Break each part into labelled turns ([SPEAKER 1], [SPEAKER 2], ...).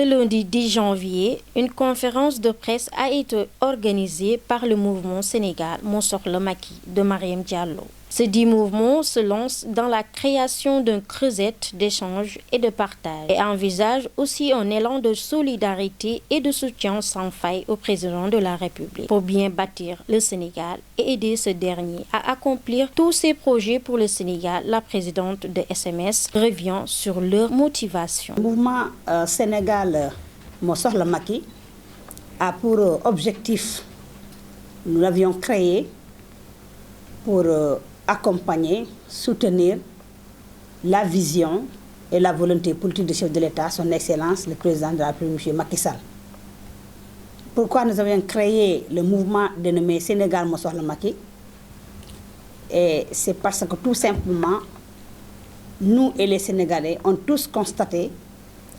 [SPEAKER 1] Ce lundi 10 janvier, une conférence de presse a été organisée par le mouvement Sénégal Mon Sokhla Macky de Mariam Diallo. Ce dit mouvement se lance dans la création d'un creuset d'échange et de partage et envisage aussi un élan de solidarité et de soutien sans faille au président de la République pour bien bâtir le Sénégal et aider ce dernier à accomplir tous ses projets pour le Sénégal. La présidente de SMS revient sur leur motivation.
[SPEAKER 2] Le mouvement Sénégal Mon Sokhla Macky a pour objectif, nous l'avions créé pour accompagner, soutenir la vision et la volonté politique du chef de l'État, son Excellence, le président de la République, M. Macky Sall. Pourquoi nous avions créé le mouvement dénommé Sénégal Mon Sokhla Macky? Et c'est parce que tout simplement, nous et les Sénégalais ont tous constaté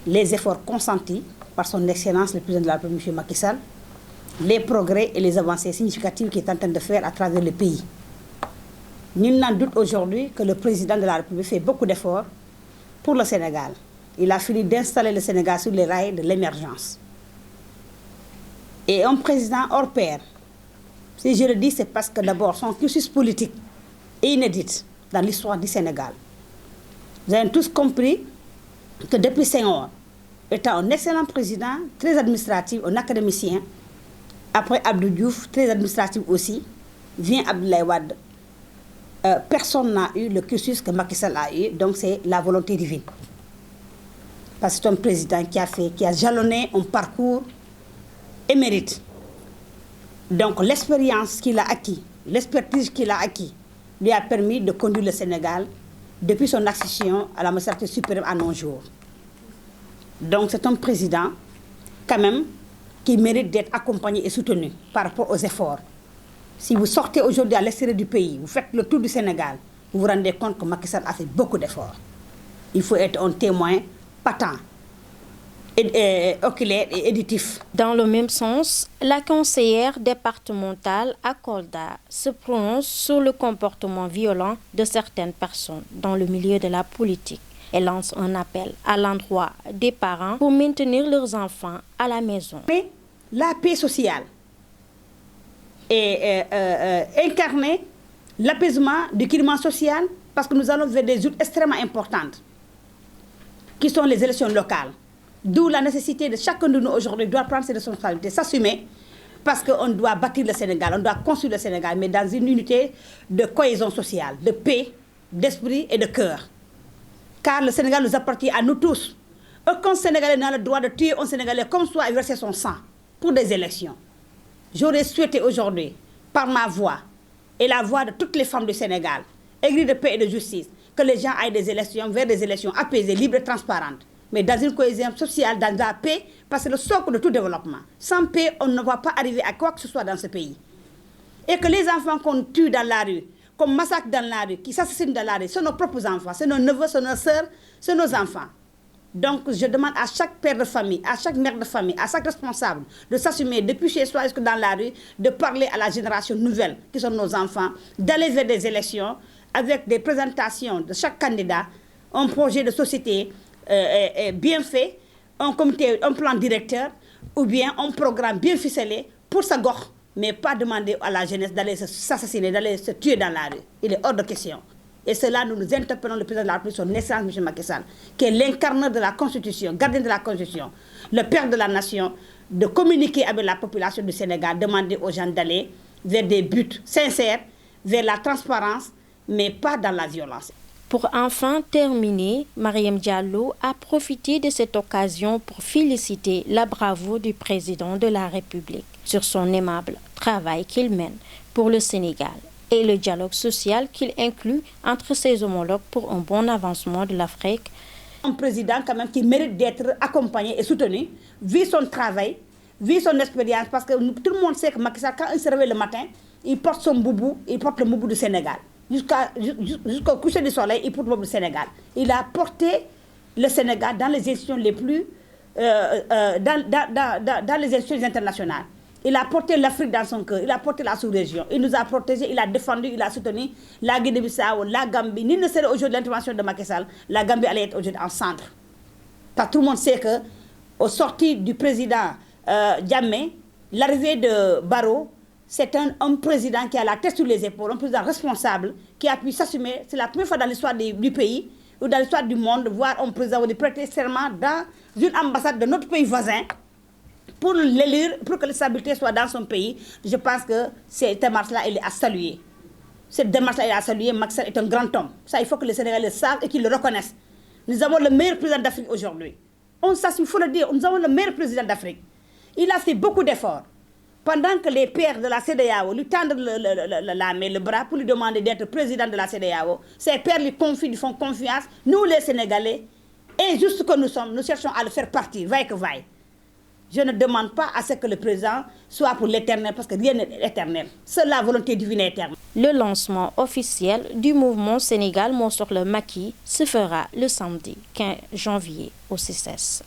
[SPEAKER 2] les efforts consentis par son Excellence, le président de la République, M. Macky Sall, les progrès et les avancées significatives qu'il est en train de faire à travers le pays. Nul n'en doute aujourd'hui que le président de la République fait beaucoup d'efforts pour le Sénégal. Il a fini d'installer le Sénégal sur les rails de l'émergence. Et un président hors pair, si je le dis, c'est parce que d'abord son cursus politique est inédit dans l'histoire du Sénégal. Vous avez tous compris que depuis Senghor, étant un excellent président, très administratif, un académicien, après Abdou Diouf, très administratif aussi, vient Abdoulaye Wade. Personne n'a eu le cursus que Macky Sall a eu, donc c'est la volonté divine. Parce que c'est un président qui a jalonné un parcours émérite. Donc l'expérience qu'il a acquis, l'expertise qu'il a acquis, lui a permis de conduire le Sénégal depuis son accession à la magistrature supérieure à nos jours. Donc c'est un président, quand même, qui mérite d'être accompagné et soutenu par rapport aux efforts. Si vous sortez aujourd'hui à l'extérieur du pays, vous faites le tour du Sénégal, vous vous rendez compte que Macky Sall a fait beaucoup d'efforts. Il faut être un témoin patent, oculaire et éditif.
[SPEAKER 1] Dans le même sens, la conseillère départementale à Kolda se prononce sur le comportement violent de certaines personnes dans le milieu de la politique. Elle lance un appel à l'endroit des parents pour maintenir leurs enfants à la maison.
[SPEAKER 2] Mais la paix sociale et incarner l'apaisement du climat social, parce que nous allons vers des joutes extrêmement importantes, qui sont les élections locales. D'où la nécessité de chacun de nous aujourd'hui doit prendre ses responsabilités, s'assumer, parce qu'on doit bâtir le Sénégal, on doit construire le Sénégal, mais dans une unité de cohésion sociale, de paix, d'esprit et de cœur. Car le Sénégal nous appartient à nous tous. Aucun Sénégalais n'a le droit de tuer un Sénégalais comme soi et verser son sang pour des élections. J'aurais souhaité aujourd'hui, par ma voix et la voix de toutes les femmes du Sénégal, aigries de paix et de justice, que les gens aillent des élections vers des élections apaisées, libres et transparentes, mais dans une cohésion sociale, dans la paix, parce que c'est le socle de tout développement. Sans paix, on ne va pas arriver à quoi que ce soit dans ce pays. Et que les enfants qu'on tue dans la rue, qu'on massacre dans la rue, qui s'assassinent dans la rue, c'est nos propres enfants, c'est nos neveux, c'est nos sœurs, c'est nos enfants. Donc je demande à chaque père de famille, à chaque mère de famille, à chaque responsable de s'assumer depuis chez soi jusque dans la rue, de parler à la génération nouvelle, qui sont nos enfants, d'aller vers des élections avec des présentations de chaque candidat, un projet de société bien fait, un comité, un plan directeur, ou bien un programme bien ficelé pour sa gox, mais pas demander à la jeunesse d'aller s'assassiner, d'aller se tuer dans la rue. Il est hors de question. Et cela, nous interpellons le président de la République, son Excellence M. Macky Sall, qui est l'incarneur de la Constitution, gardien de la Constitution, le père de la nation, de communiquer avec la population du Sénégal, demander aux gens d'aller vers des buts sincères, vers la transparence, mais pas dans la violence.
[SPEAKER 1] Pour enfin terminer, Mariam Diallo a profité de cette occasion pour féliciter la bravoure du président de la République sur son aimable travail qu'il mène pour le Sénégal et le dialogue social qu'il inclut entre ses homologues pour un bon avancement de l'Afrique.
[SPEAKER 2] Un président quand même qui mérite d'être accompagné et soutenu, vu son travail, vu son expérience, parce que tout le monde sait que Macky Sall, quand il se réveille le matin, il porte son boubou, il porte le boubou du Sénégal. Jusqu'au coucher du soleil, il porte le boubou du Sénégal. Il a porté le Sénégal dans les institutions les plus... dans les institutions internationales. Il a porté l'Afrique dans son cœur, il a porté la sous-région, il nous a protégés, il a défendu, il a soutenu la Guinée-Bissau, la Gambie. Nul ne serait aujourd'hui l'intervention de Macky Sall, la Gambie allait être aujourd'hui en centre. Parce que tout le monde sait que aux sorties du président Jammeh, l'arrivée de Barrow, c'est un président qui a la tête sur les épaules, un président responsable qui a pu s'assumer. C'est la première fois dans l'histoire du pays ou dans l'histoire du monde de voir un président de prêter serment dans une ambassade de notre pays voisin pour l'élire, pour que la stabilité soit dans son pays. Je pense que cette démarche-là, elle est à saluer. Cette démarche-là, elle est à saluer. Macky Sall est un grand homme. Ça, il faut que les Sénégalais le savent et qu'ils le reconnaissent. Nous avons le meilleur président d'Afrique aujourd'hui. Il faut le dire, nous avons le meilleur président d'Afrique. Il a fait beaucoup d'efforts. Pendant que les pères de la CEDEAO lui tendent la main, le bras pour lui demander d'être président de la CEDEAO, ses pères lui font confiance. Nous, les Sénégalais, injustes que nous sommes, nous cherchons à le faire partir, vaille que vaille. Je ne demande pas à ce que le président soit pour l'éternel, parce que rien n'est éternel. Seule la volonté divine est éternelle.
[SPEAKER 1] Le lancement officiel du mouvement Sénégal Montsort le Macky se fera le samedi 15 janvier au CICES.